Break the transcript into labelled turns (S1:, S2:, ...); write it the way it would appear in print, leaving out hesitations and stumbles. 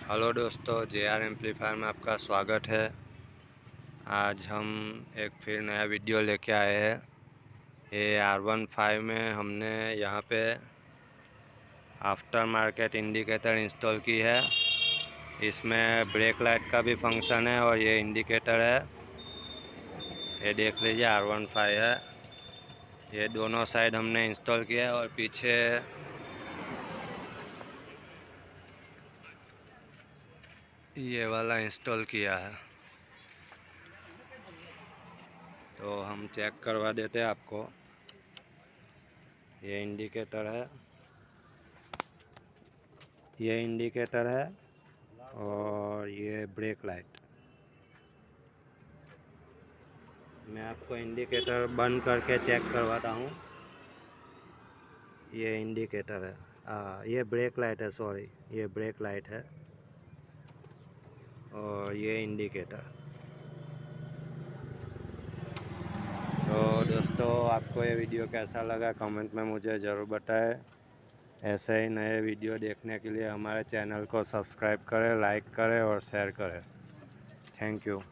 S1: Hello दोस्तों, JR amplifier में आपका स्वागत है। आज हम एक फिर नया वीडियो लेके आए हैं। ये R15 में हमने यहाँ पे आफ्टर मार्केट इंडिकेटर इंस्टॉल की है। इसमें ब्रेक लाइट का भी फंक्शन है और ये इंडिकेटर है। ये देख लीजिए R15 है। ये दोनों साइड हमने इंस्टॉल किया है और पीछे ये वाला इंस्टॉल किया है। तो हम चेक करवा देते हैं आपको। ये इंडिकेटर है, ये इंडिकेटर है और ये ब्रेक लाइट। मैं आपको इंडिकेटर बंद करके चेक करवाता हूँ। ये इंडिकेटर है, ये ब्रेक लाइट है, सॉरी ये ब्रेक लाइट है और ये इंडिकेटर। तो दोस्तों, आपको ये वीडियो कैसा लगा कमेंट में मुझे ज़रूर बताएं। ऐसे ही नए वीडियो देखने के लिए हमारे चैनल को सब्सक्राइब करें, लाइक करें और शेयर करें। Thank you.